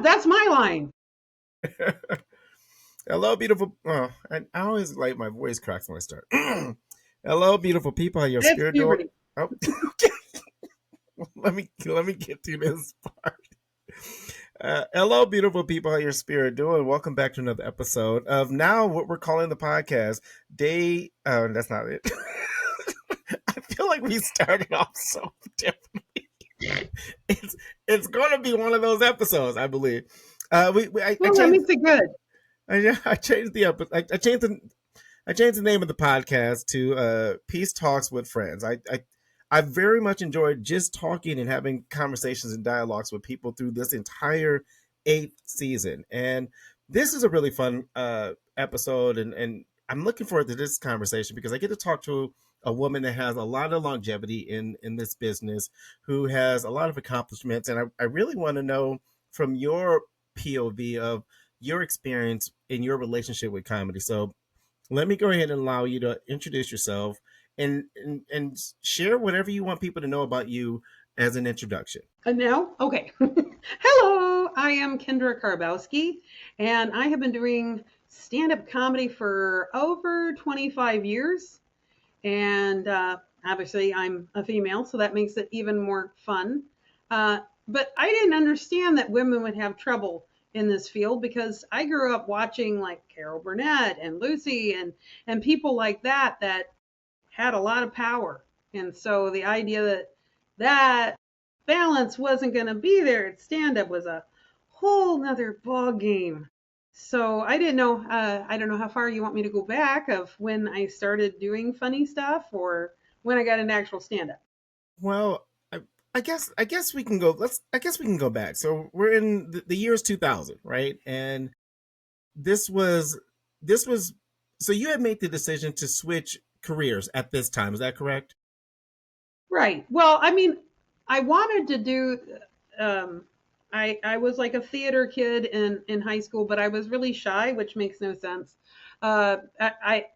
That's my line. Hello, beautiful. Oh, I always like my voice cracks when I start. Hello, beautiful people. How your That's spirit doing? puberty. Oh, let me get through this part. Hello, beautiful people. How your spirit doing? Welcome back to another episode of now what we're calling the podcast day. That's not it. I feel like we started off so different. It's it's going to be one of those episodes, I believe. I Well, that changed. makes it good. I changed the episode. I changed the name of the podcast to Peace Talks with Friends. I very much enjoyed just talking and having conversations and dialogues with people through this entire eighth season. And this is a really fun episode, and I'm looking forward to this conversation because I get to talk to a woman that has a lot of longevity in this business, who has a lot of accomplishments. And I really want to know from your POV of your experience in your relationship with comedy. So let me go ahead and allow you to introduce yourself and share whatever you want people to know about you as an introduction. And now, okay. Hello, I am Kendra Karbowski, and I have been doing stand-up comedy for over 25 years. And obviously, I'm a female, so that makes it even more fun. But I didn't understand that women would have trouble in this field because I grew up watching like Carol Burnett and Lucy and people like that had a lot of power. And so the idea that balance wasn't going to be there at stand up was a whole nother ball game. So I didn't know. I don't know how far you want me to go back of when I started doing funny stuff or when I got an actual stand up. Well, I guess we can go. I guess we can go back. So we're in the years 2000, right? And this was this was so you had made the decision to switch careers at this time. Is that correct? Right. Well, I mean, I wanted to do. Um, I was like a theater kid in high school, but I was really shy, which makes no sense. I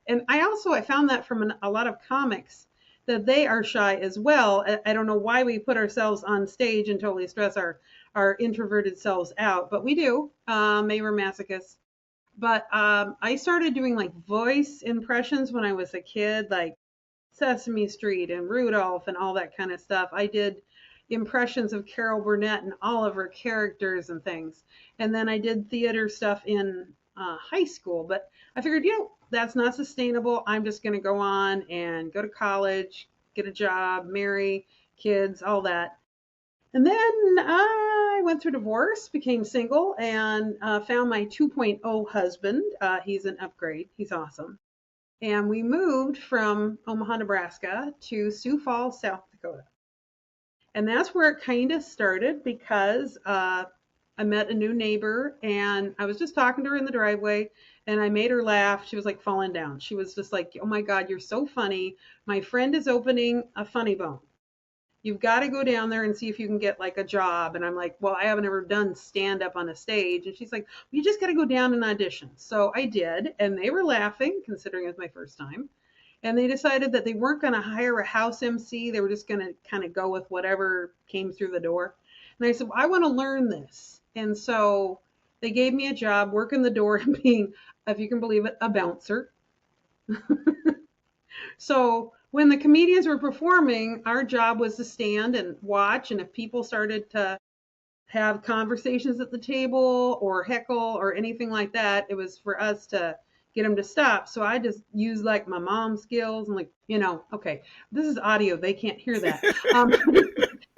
found that from a lot of comics that they are shy as well. I don't know why we put ourselves on stage and totally stress our introverted selves out, but we do. Maybe we're masochists. But I started doing like voice impressions when I was a kid, like Sesame Street and Rudolph and all that kind of stuff. I did impressions of Carol Burnett and all of her characters and things. And then I did theater stuff in high school. But I figured, that's not sustainable. I'm just going to go on and go to college, get a job, marry, kids, all that. And then I went through divorce, became single, and found my 2.0 husband. He's an upgrade. He's awesome. And we moved from Omaha, Nebraska to Sioux Falls, South Dakota. And that's where it kind of started because I met a new neighbor and I was just talking to her in the driveway and I made her laugh. She was like falling down. She was just like, "Oh my God, you're so funny. My friend is opening a funny bone. You've got to go down there and see if you can get like a job." And I'm like, "Well, I haven't ever done stand up on a stage." And she's like, "Well, you just got to go down and audition." So I did. And they were laughing, considering it was my first time. And they decided that they weren't going to hire a house MC. They were just going to kind of go with whatever came through the door. And I said, "Well, I want to learn this." And so they gave me a job working the door and being, if you can believe it, a bouncer. So when the comedians were performing, our job was to stand and watch. And if people started to have conversations at the table or heckle or anything like that, it was for us to get them to stop. So I just used like my mom skills and like, okay, this is audio. They can't hear that.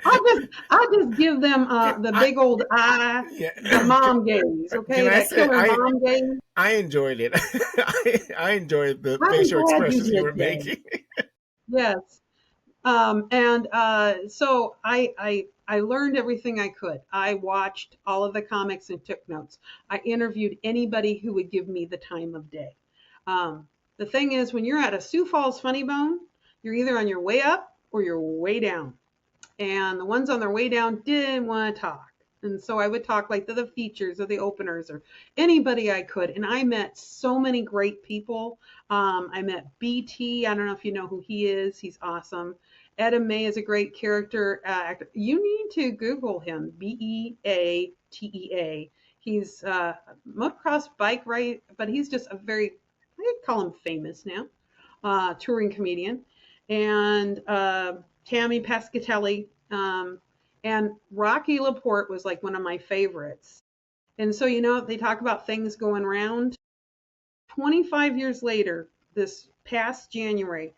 I'll just give them the I, big old eye, yeah. the mom gaze, Can okay? I That say killer mom gaze. I enjoyed it. I enjoyed the I'm facial glad you expressions you were did, Jay. making. Yes. And so I learned everything I could. I watched all of the comics and took notes. I interviewed anybody who would give me the time of day. The thing is, when you're at a Sioux Falls Funny Bone, you're either on your way up or you're way down. And the ones on their way down didn't want to talk. And so I would talk like to the features or the openers or anybody I could. And I met so many great people. I met BT. I don't know if you know who he is. He's awesome. Etta May is a great character actor. You need to Google him, Beat. TEA. He's a motocross bike ride, but he's just a very, I'd call him famous now, touring comedian. And Tammy Pescatelli, and Rocky Laporte was like one of my favorites. And so, they talk about things going round. 25 years later, this past January,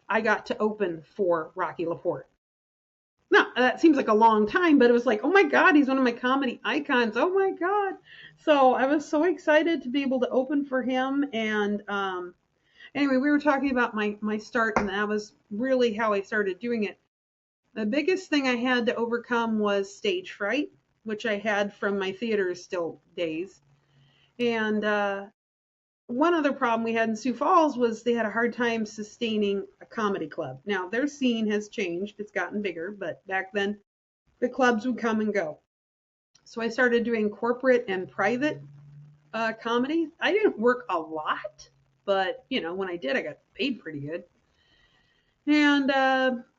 I got to open for Rocky Laporte. Now, that seems like a long time, but it was like, oh my God, he's one of my comedy icons. Oh my God. So I was so excited to be able to open for him. And anyway, we were talking about my start, and that was really how I started doing it. The biggest thing I had to overcome was stage fright, which I had from my theater still days. And one other problem we had in Sioux Falls was they had a hard time sustaining a comedy club. Now, their scene has changed. It's gotten bigger, but back then the clubs would come and go. So I started doing corporate and private comedy. I didn't work a lot, but when I did, I got paid pretty good. And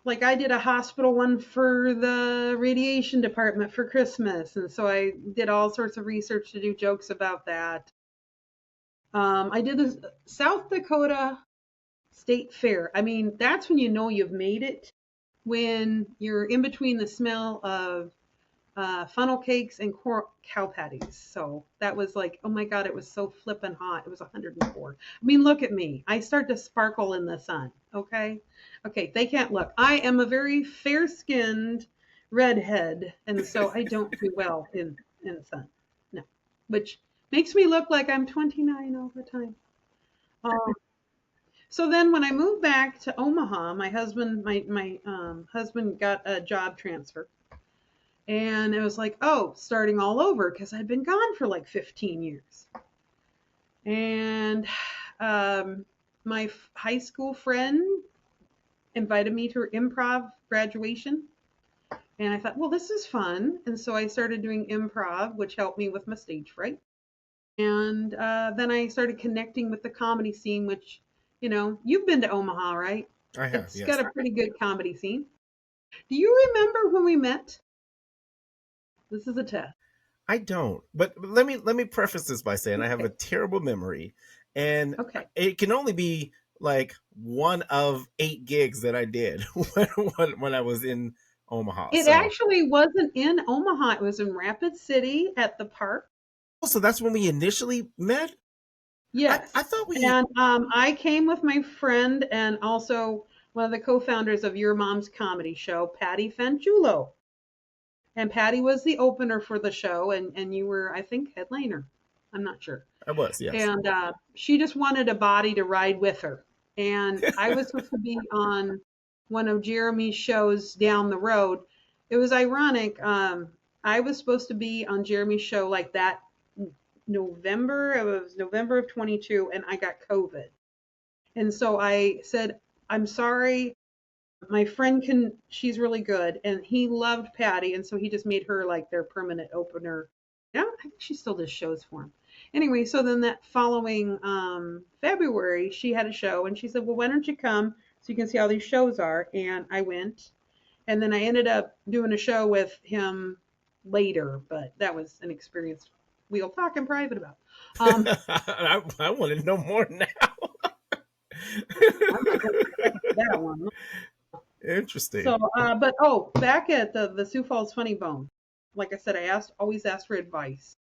like I did a hospital one for the radiation department for Christmas, and so I did all sorts of research to do jokes about that. I did the South Dakota State Fair. I mean, that's when you know you've made it, when you're in between the smell of funnel cakes and cow patties. So that was like, oh my God, it was so flippin' hot. It was 104. I mean, look at me. I start to sparkle in the sun. Okay. They can't look. I am a very fair-skinned redhead, and so I don't do well in the sun. No, which makes me look like I'm 29 all the time. So then when I moved back to Omaha, my husband husband got a job transfer. And it was like, oh, starting all over, because I'd been gone for like 15 years. And my high school friend invited me to her improv graduation. And I thought, well, this is fun. And so I started doing improv, which helped me with my stage fright. And then I started connecting with the comedy scene, which, you've been to Omaha, right? I have, It's yes. got a pretty good comedy scene. Do you remember when we met? This is a test. I don't, but let me preface this by saying I have a terrible memory, and it can only be like one of 8 gigs that I did when I was in Omaha. It actually wasn't in Omaha. It was in Rapid City at the park. Oh, so that's when we initially met? Yes. I thought we... And I came with my friend and also one of the co-founders of Your Mom's Comedy Show, Patty Fanchulo. And Patty was the opener for the show, and you were, I think, headliner. I'm not sure. I was, yes. And she just wanted a body to ride with her. And I was supposed to be on one of Jeremy's shows down the road. It was ironic. I was supposed to be on Jeremy's show like that November. It was November of 22, and I got COVID. And so I said, I'm sorry. My friend she's really good, and he loved Patty, and so he just made her like their permanent opener. Yeah, I think she still does shows for him. Anyway, so then that following February, she had a show, and she said, well, why don't you come so you can see how these shows are? And I went, and then I ended up doing a show with him later, but that was an experience we'll talk in private about. I want to know more now. I'm not going to that one. Interesting. So, back at the Sioux Falls Funny Bone, like I said, I always asked for advice.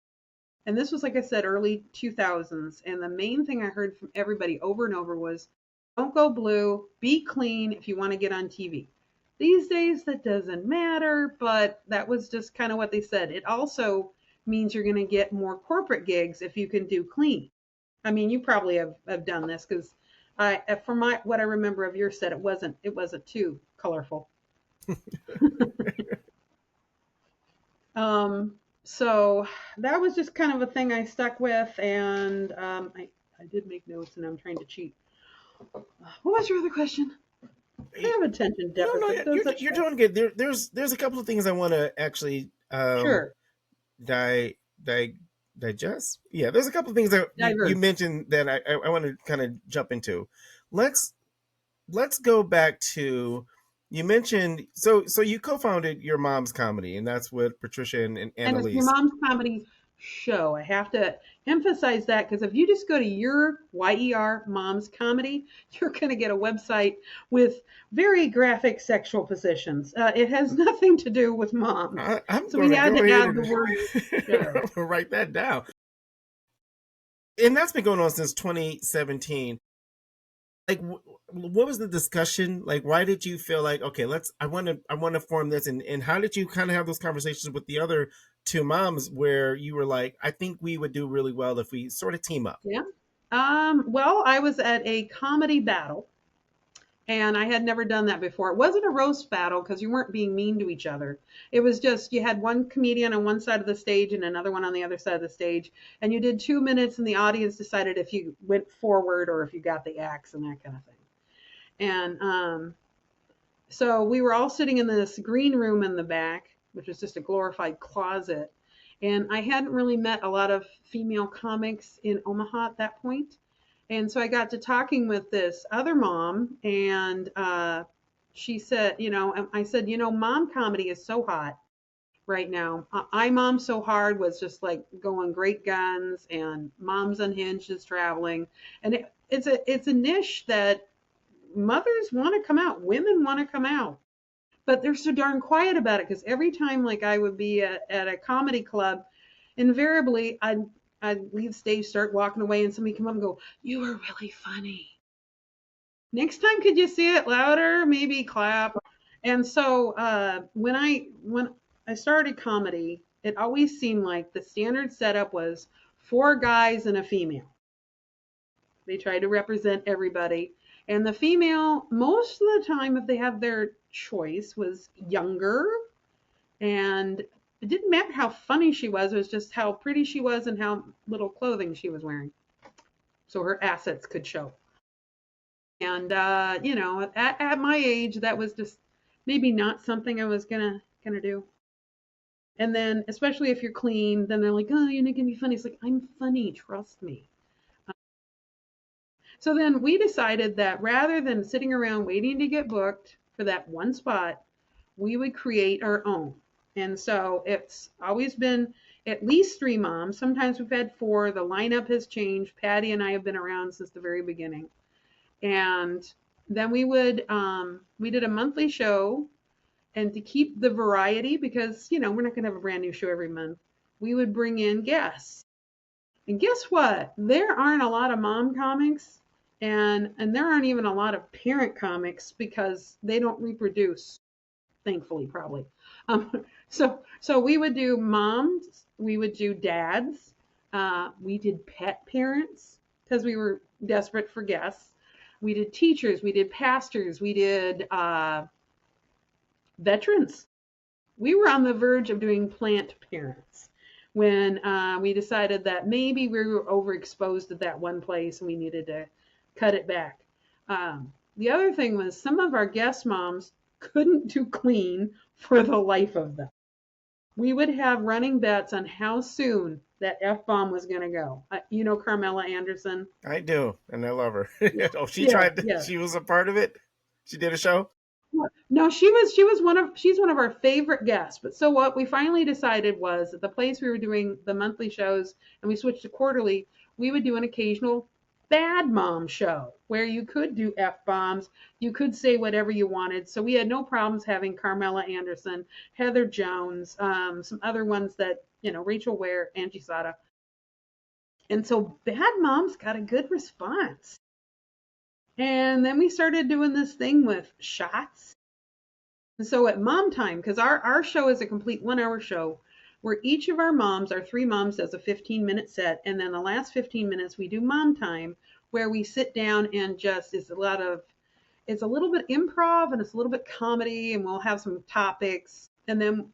And this was, like I said, early 2000s. And the main thing I heard from everybody over and over was, don't go blue, be clean if you want to get on TV. These days, that doesn't matter, but that was just kind of what they said. It also means you're going to get more corporate gigs if you can do clean. I mean, you probably have done this because from what I remember of your set, it wasn't too colorful. So that was just kind of a thing I stuck with, and I did make notes, and I'm trying to cheat. What was your other question? I have attention deficit. No, you're doing good. There's a couple of things I want to actually sure. Digest. Yeah, there's a couple of things that you mentioned that I want to kind of jump into. Let's go back to You mentioned so you co-founded Your Mom's Comedy, and that's with Patricia and And it's Your Annalise. Mom's Comedy Show. I have to emphasize that because if you just go to Your YER Mom's Comedy, you're going to get a website with very graphic sexual positions. It has nothing to do with moms. I'm So going we to had go to ahead add the and word show. I'm gonna write that down. And that's been going on since 2017. Like, what was the discussion? Like, why did you feel like, okay, I want to form this, and how did you kind of have those conversations with the other two moms where you were like, I think we would do really well if we sort of team up. Yeah. Well, I was at a comedy battle and I had never done that before. It wasn't a roast battle because you weren't being mean to each other. It was just you had one comedian on one side of the stage and another one on the other side of the stage, and you did 2 minutes, and the audience decided if you went forward or if you got the axe and that kind of thing. And so we were all sitting in this green room in the back, which was just a glorified closet. And I hadn't really met a lot of female comics in Omaha at that point. And so I got to talking with this other mom, and she said, I said, mom comedy is so hot right now. I Mom So Hard was just like going great guns, and Moms Unhinged is traveling. And it's a niche that mothers want to come out, women want to come out, but they're so darn quiet about it because every time like I would be at a comedy club, invariably I'd leave stage, start walking away, and somebody come up and go, "You were really funny. Next time, could you say it louder? Maybe clap." And so when I started comedy, it always seemed like the standard setup was four guys and a female. They tried to represent everybody. And the female, most of the time, if they had their choice, was younger. And it didn't matter how funny she was, it was just how pretty she was and how little clothing she was wearing. So her assets could show. And, at my age, that was just maybe not something I was gonna do. And then, especially if you're clean, then they're like, "Oh, you're not gonna be funny." It's like, I'm funny, trust me. So then we decided that rather than sitting around waiting to get booked for that one spot, we would create our own. And so it's always been at least three moms. Sometimes we've had four. The lineup has changed. Patty and I have been around since the very beginning. And then we did a monthly show, and to keep the variety, because we're not going to have a brand new show every month, we would bring in guests. And guess what? There aren't a lot of mom comics, and there aren't even a lot of parent comics because they don't reproduce, thankfully, probably. So we would do moms, we would do dads, we did pet parents because we were desperate for guests. We did teachers, we did pastors, we did veterans. We were on the verge of doing plant parents when we decided that maybe we were overexposed at that one place and we needed to cut it back. The other thing was some of our guest moms couldn't do clean for the life of them. We would have running bets on how soon that F bomb was going to go. Carmela Anderson? I do, and I love her. Yeah, Oh, she yeah, tried. yeah. She was a part of it. She did a show. No, she's one of our favorite guests. But so what we finally decided was that the place we were doing the monthly shows and we switched to quarterly, we would do an occasional bad mom show where you could do F bombs, you could say whatever you wanted. So we had no problems having Carmela Anderson, Heather Jones, some other ones that, Rachel Ware, Angie Sada. And so bad moms got a good response. And then we started doing this thing with shots. And so at mom time, because our show is a complete 1 hour show where each of our moms, our three moms, does a 15-minute set. And then the last 15 minutes, we do mom time where we sit down and just, it's a little bit improv and it's a little bit comedy, and we'll have some topics. And then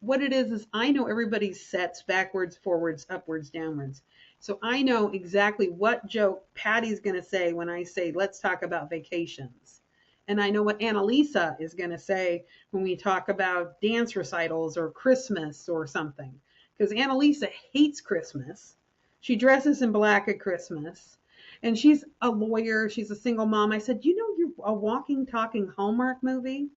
what it is I know everybody's sets backwards, forwards, upwards, downwards. So I know exactly what joke Patty's going to say when I say, let's talk about vacations. And I know what Annalisa is going to say when we talk about dance recitals or Christmas or something. Because Annalisa hates Christmas. She dresses in black at Christmas. And she's a lawyer. She's a single mom. I said, you're a walking, talking Hallmark movie.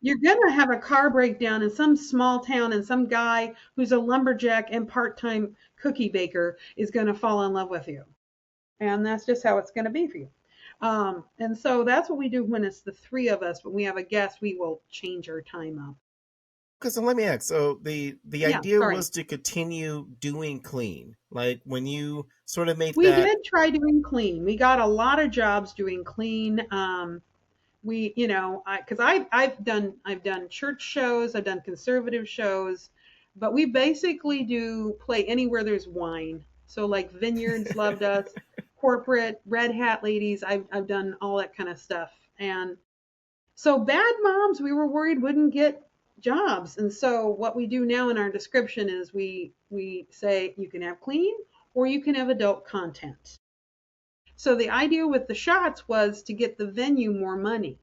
You're gonna have a car breakdown in some small town, and some guy who's a lumberjack and part-time cookie baker is gonna fall in love with you, and that's just how it's gonna be for you. And so that's what we do when it's the three of us. When we have a guest, we will change our time up. Because so let me ask. So the Yeah, idea sorry. was to continue doing clean. Like when you sort of made We that. did try doing clean. We got a lot of jobs doing clean. We, because I've done church shows, I've done conservative shows, but we basically do play anywhere there's wine. So like vineyards loved us, corporate red hat ladies. I've done all that kind of stuff, and so bad moms we were worried wouldn't get jobs, and so what we do now in our description is we say you can have clean or you can have adult content. So the idea with the shots was to get the venue more money.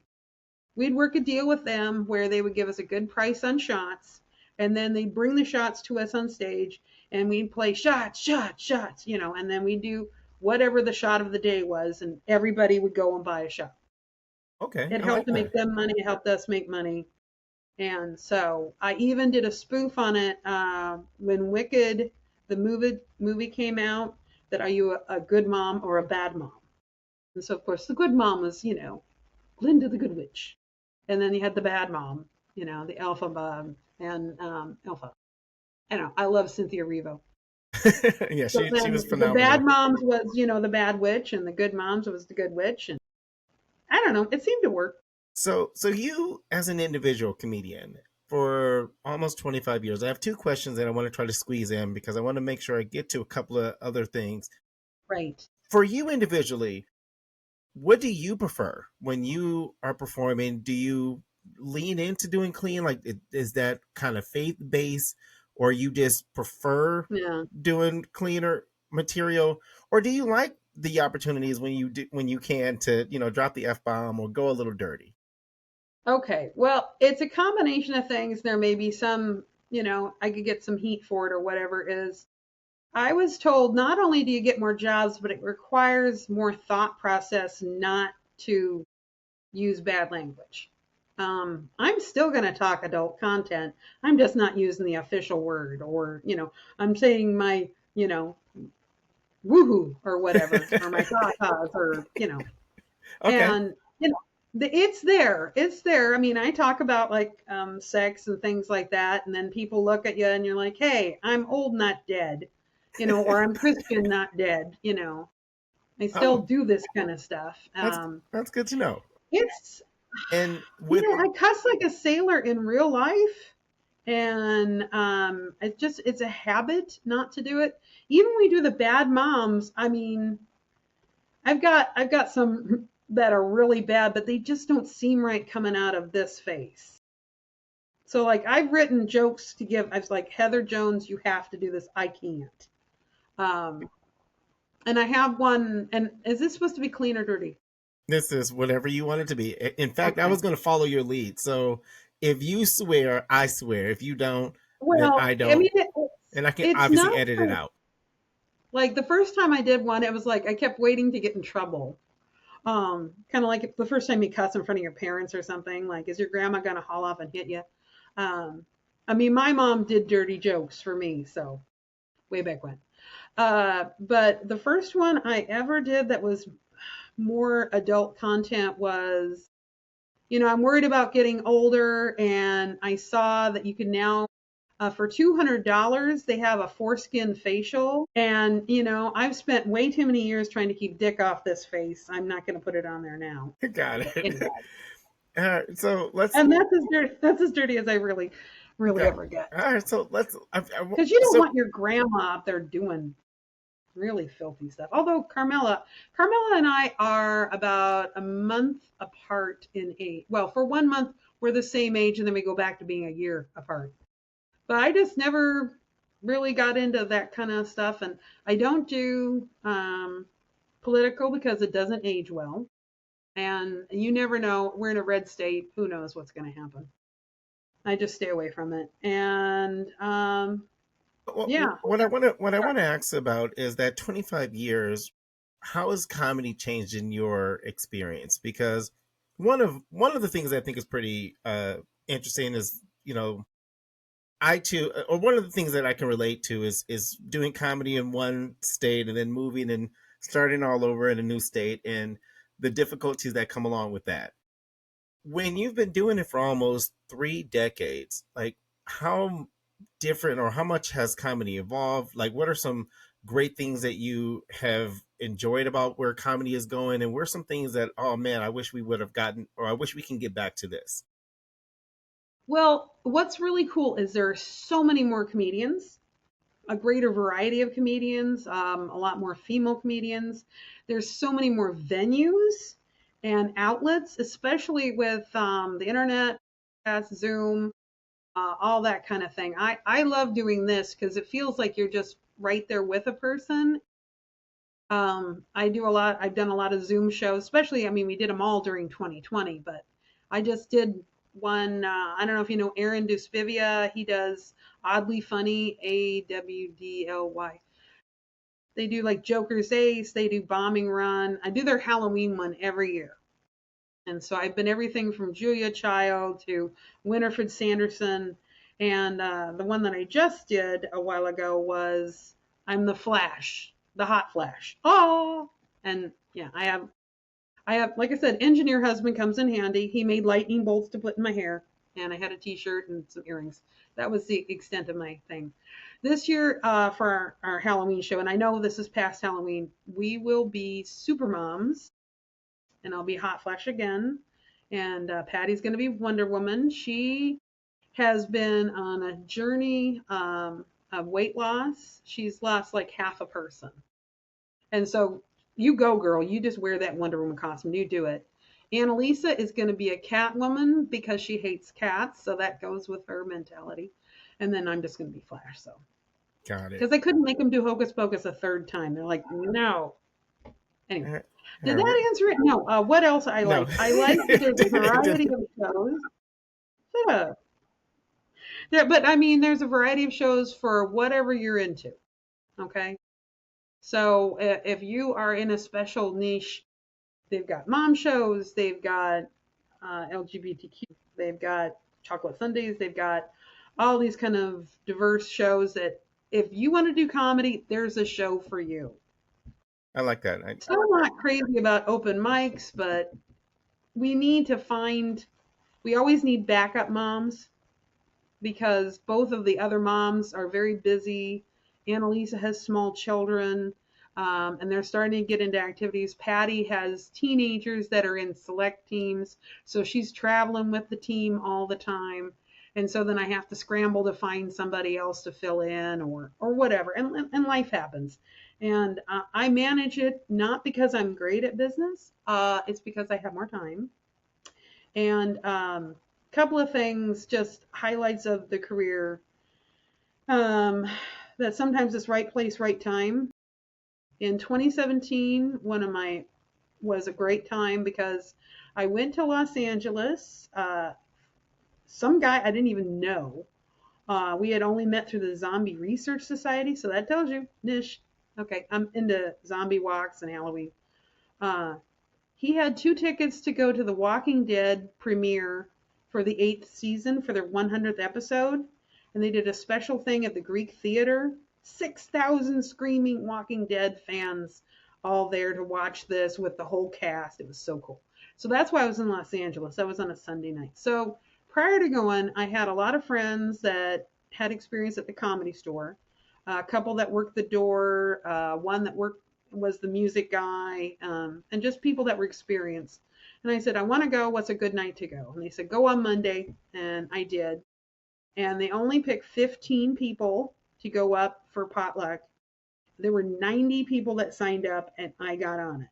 We'd work a deal with them where they would give us a good price on shots, and then they'd bring the shots to us on stage, and we'd play shots, shots, shots, and then we'd do whatever the shot of the day was, and everybody would go and buy a shot. Okay, It I helped like to make that. them money, it helped us make money. And so I even did a spoof on it when Wicked, the movie came out, that are you a good mom or a bad mom? And so, of course, the good mom was, Glinda the Good Witch. And then you had the bad mom, the alpha mom and alpha. I know, I love Cynthia Revo. Yeah, So she then was the bad phenomenal. moms was, the bad witch, and the good moms was the good witch. And I don't know, it seemed to work. So you as an individual comedian for almost 25 years, I have two questions that I want to try to squeeze in because I want to make sure I get to a couple of other things. Right. For you individually, what do you prefer when you are performing? Do you lean into doing clean? Like, is that kind of faith based, or you just prefer Yeah. doing cleaner material, or do you like the opportunities when when you can to drop the f bomb or go a little dirty? Okay. Well, it's a combination of things. There may be some, I could get some heat for it or whatever it is. I was told not only do you get more jobs, but it requires more thought process not to use bad language. I'm still going to talk adult content. I'm just not using the official word, or, I'm saying my, woohoo or whatever, or my tatas, or, Okay. and, it's there. It's there. I mean, I talk about like sex and things like that, and then people look at you and you're like, hey, I'm old, not dead, or I'm Christian, not dead. I still Oh, do this kind of stuff. that's that's good to know. It's And with I cuss like a sailor in real life, and it's a habit not to do it. Even when we do the bad moms, I mean, I've got some that are really bad, but they just don't seem right coming out of this face. So like I've written jokes to give. I was like, Heather Jones, you have to do this. I can't. Um, and I have one. And is this supposed to be clean or dirty? this is whatever you want it to be. In fact, I Okay. was going to follow your lead. So if you swear, I swear. If you don't, then Well, I I don't. mean, And I can it's obviously not edit it out. like the first time I did one. It was like I kept waiting to get in trouble. Kind of like the first time you cuss in front of your parents or something. Like, is your grandma gonna haul off and hit you? Um, I mean, my mom did dirty jokes for me, so way back when. But the first one I ever did that was more adult content was, I'm worried about getting older, and I saw that you can now, for $200, they have a foreskin facial. And, I've spent way too many years trying to keep dick off this face. I'm not going to put it on there now. Got But it. anyway, All right, so let's and that's as dirty as I really, really got. ever get. All right, so Because you don't so want your grandma out there doing really filthy stuff. Although Carmela and I are about a month apart in age. Well, for 1 month we're the same age, and then we go back to being a year apart. But I just never really got into that kind of stuff, and I don't do political because it doesn't age well. And you never know. We're in a red state. Who knows what's going to happen? I just stay away from it. And yeah. what I want to ask about is that 25 years. How has comedy changed in your experience? Because one of the things I think is pretty interesting is, I too, or one of the things that I can relate to is doing comedy in one state and then moving and starting all over in a new state, and the difficulties that come along with that. When you've been doing it for almost 3 decades, like, how different or how much has comedy evolved? Like, what are some great things that you have enjoyed about where comedy is going, and what are some things that, oh man, I wish we would have gotten, or I wish we can get back to this? Well, what's really cool is there are so many more comedians, a greater variety of comedians, a lot more female comedians. There's so many more venues and outlets, especially with the internet, Zoom, all that kind of thing. I love doing this because it feels like you're just right there with a person. I've done a lot of Zoom shows, especially, I mean, we did them all during 2020, but I just did one. I don't know if you know Aaron Duspivia. He does Oddly Funny, AWDLY. They do like Joker's Ace, they do Bombing Run. I do their Halloween one every year. And so I've been everything from Julia Child to Winifred Sanderson. And the one that I just did a while ago was I'm the Flash, the Hot Flash. Oh, and yeah, I have, like I said, engineer husband comes in handy. He made lightning bolts to put in my hair, and I had a T-shirt and some earrings. That was the extent of my thing. This year, for our Halloween show, and I know this is past Halloween, we will be super moms, and I'll be Hot Flash again. And Patty's going to be Wonder Woman. She has been on a journey of weight loss. She's lost like half a person. And so you go, girl. You just wear that Wonder Woman costume. You do it. Annalisa is going to be a cat woman because she hates cats. So that goes with her mentality. And then I'm just going to be Flash. So, Got it. because they couldn't make them do Hocus Pocus a third time. They're like, no. Anyway, did that answer it? No. What else I No. like? I like that there's a It variety didn't. of shows. Yeah. But I mean, there's a variety of shows for whatever you're into. Okay. So if you are in a special niche, they've got mom shows, they've got LGBTQ, they've got chocolate sundaes, they've got all these kind of diverse shows that if you want to do comedy, there's a show for you. I like that. So I'm not crazy about open mics, but we need to find, we always need backup moms because both of the other moms are very busy. Annalisa has small children, and they're starting to get into activities. Patty has teenagers that are in select teams, so she's traveling with the team all the time. And so then I have to scramble to find somebody else to fill in or whatever. And life happens. And I manage it not because I'm great at business. It's because I have more time. And couple of things, just highlights of the career. Um, that sometimes it's right place, right time. In 2017, one of my was a great time because I went to Los Angeles. Some guy I didn't even know. We had only met through the Zombie Research Society, so that tells you, niche. Okay, I'm into zombie walks and Halloween. Uh, he had 2 tickets to go to the Walking Dead premiere for the 8th season for their 100th episode. And they did a special thing at the Greek Theater. 6,000 screaming Walking Dead fans all there to watch this with the whole cast. It was so cool. So that's why I was in Los Angeles. That was on a Sunday night. So prior to going, I had a lot of friends that had experience at the Comedy Store. A couple that worked the door, one that worked was the music guy, and just people that were experienced. And I said, I want to go. What's a good night to go? And they said, go on Monday. And I did. And they only picked 15 people to go up for potluck. There were 90 people that signed up, and I got on it.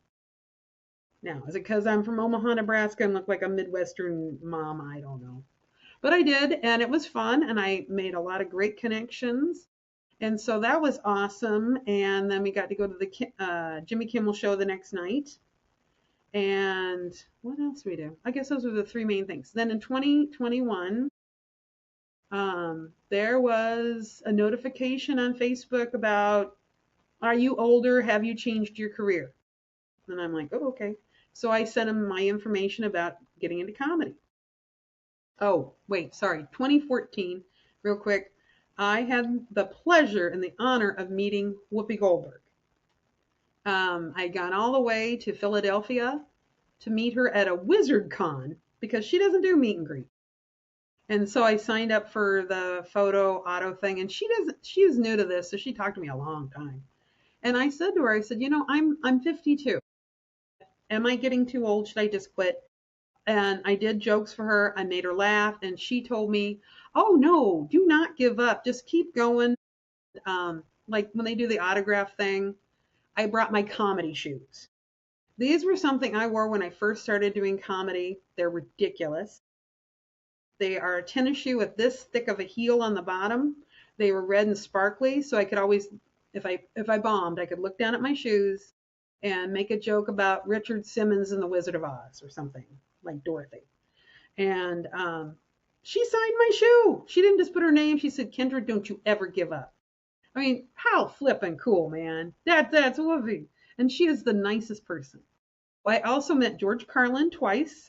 Now, is it because I'm from Omaha, Nebraska and look like a Midwestern mom? I don't know. But I did, and it was fun, and I made a lot of great connections. And so that was awesome. And then we got to go to the Jimmy Kimmel show the next night. And what else did we do? I guess those were the three main things. Then in 2021, there was a notification on Facebook about, are you older? Have you changed your career? And I'm like, oh, okay. So I sent him my information about getting into comedy. Oh, wait, sorry, 2014, real quick. I had the pleasure and the honor of meeting Whoopi Goldberg. I'd gone all the way to Philadelphia to meet her at a Wizard Con because she doesn't do meet and greet. And so I signed up for the photo auto thing, and she was new to this, so she talked to me a long time. And I said to her, I said, I'm 52. Am I getting too old? Should I just quit? And I did jokes for her. I made her laugh, and she told me, "Oh no, do not give up. Just keep going." Like when they do the autograph thing, I brought my comedy shoes. These were something I wore when I first started doing comedy. They're ridiculous. They are a tennis shoe with this thick of a heel on the bottom. They were red and sparkly, so I could always, if I bombed, I could look down at my shoes and make a joke about Richard Simmons and the Wizard of Oz or something like Dorothy. And she signed my shoe. She didn't just put her name. She said, "Kendra, don't you ever give up." I mean, how flippin' cool, man. That's Whoopi. And she is the nicest person. I also met George Carlin twice.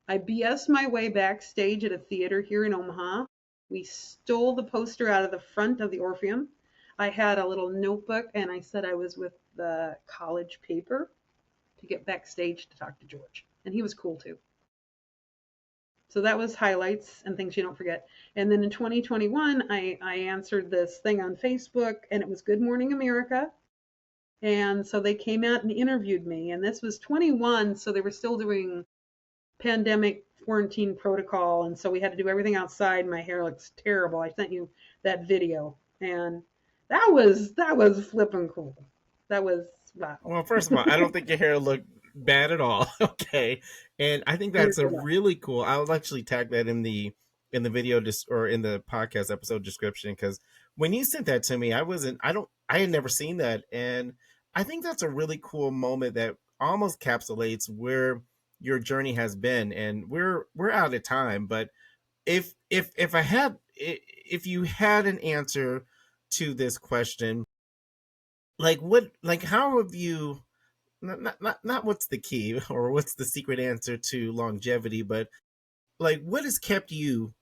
I BS'd my way backstage at a theater here in Omaha. We stole the poster out of the front of the Orpheum. I had a little notebook and I said I was with the college paper to get backstage to talk to George. And he was cool too. So that was highlights and things you don't forget. And then in 2021, I answered this thing on Facebook, and it was Good Morning America. And so they came out and interviewed me. And this was 21, so they were still doing pandemic quarantine protocol. And so we had to do everything outside. My hair looks terrible. I sent you that video. And that was flipping cool. That was wow. Well, first of all, I don't think your hair looked bad at all. Okay, and I think that's a really cool. I'll actually tag that in the video or in the podcast episode description, because when you sent that to me, I had never seen that, and I think that's a really cool moment that almost encapsulates where your journey has been. And we're out of time, but if you had an answer to this question, how have you, not what's the key or what's the secret answer to longevity, but like what has kept you,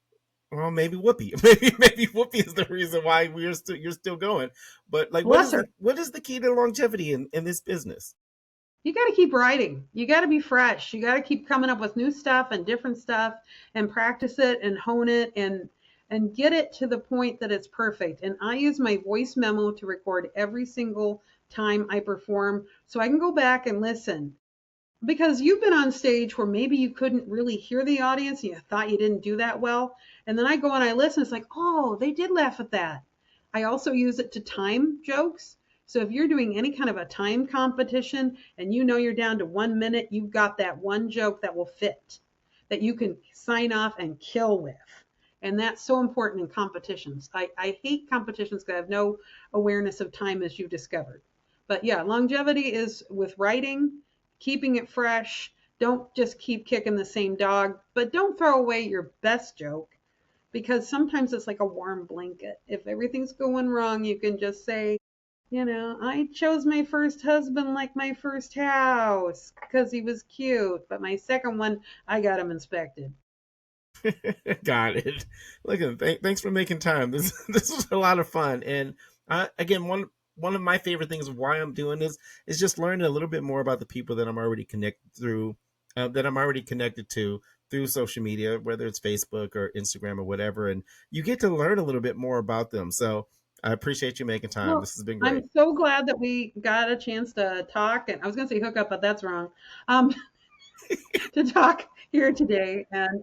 well, maybe Whoopi, maybe Whoopi is the reason why you're still going, but like what is the key to longevity in this business? You got to keep writing. You got to be fresh. You got to keep coming up with new stuff and different stuff and practice it and hone it and get it to the point that it's perfect. And I use my voice memo to record every single time I perform so I can go back and listen. Because you've been on stage where maybe you couldn't really hear the audience and you thought you didn't do that well. And then I go and I listen. It's like, oh, they did laugh at that. I also use it to time jokes. So if you're doing any kind of a time competition and you know you're down to 1 minute, you've got that one joke that will fit, that you can sign off and kill with. And that's so important in competitions. I hate competitions because I have no awareness of time, as you've discovered. But yeah, longevity is with writing, keeping it fresh. Don't just keep kicking the same dog, but don't throw away your best joke, because sometimes it's like a warm blanket. If everything's going wrong, you can just say, I chose my first husband like my first house because he was cute, but my second one, I got him inspected. Got it. Look, thanks for making time. This was a lot of fun, and again, one of my favorite things of why I'm doing this is just learning a little bit more about the people that I'm already connected to through social media, whether it's Facebook or Instagram or whatever, and you get to learn a little bit more about them. So I appreciate you making time. Well, this has been great. I'm so glad that we got a chance to talk, and I was going to say hook up, but that's wrong. To talk here today and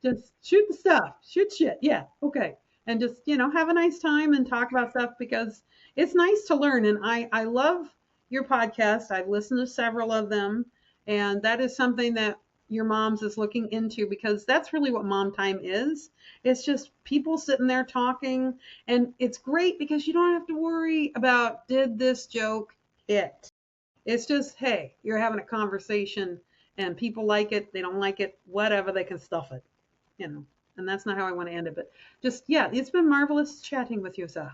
just shoot the stuff, shoot shit. Yeah. Okay. And just, have a nice time and talk about stuff, because it's nice to learn. And I love your podcast. I've listened to several of them, and that is something that your mom's is looking into, because that's really what mom time is. It's just people sitting there talking, and it's great because you don't have to worry about, did this joke hit? It's just, hey, you're having a conversation and people like it, they don't like it, whatever, they can stuff it, and that's not how I want to end it. But just, yeah, it's been marvelous chatting with you, sir.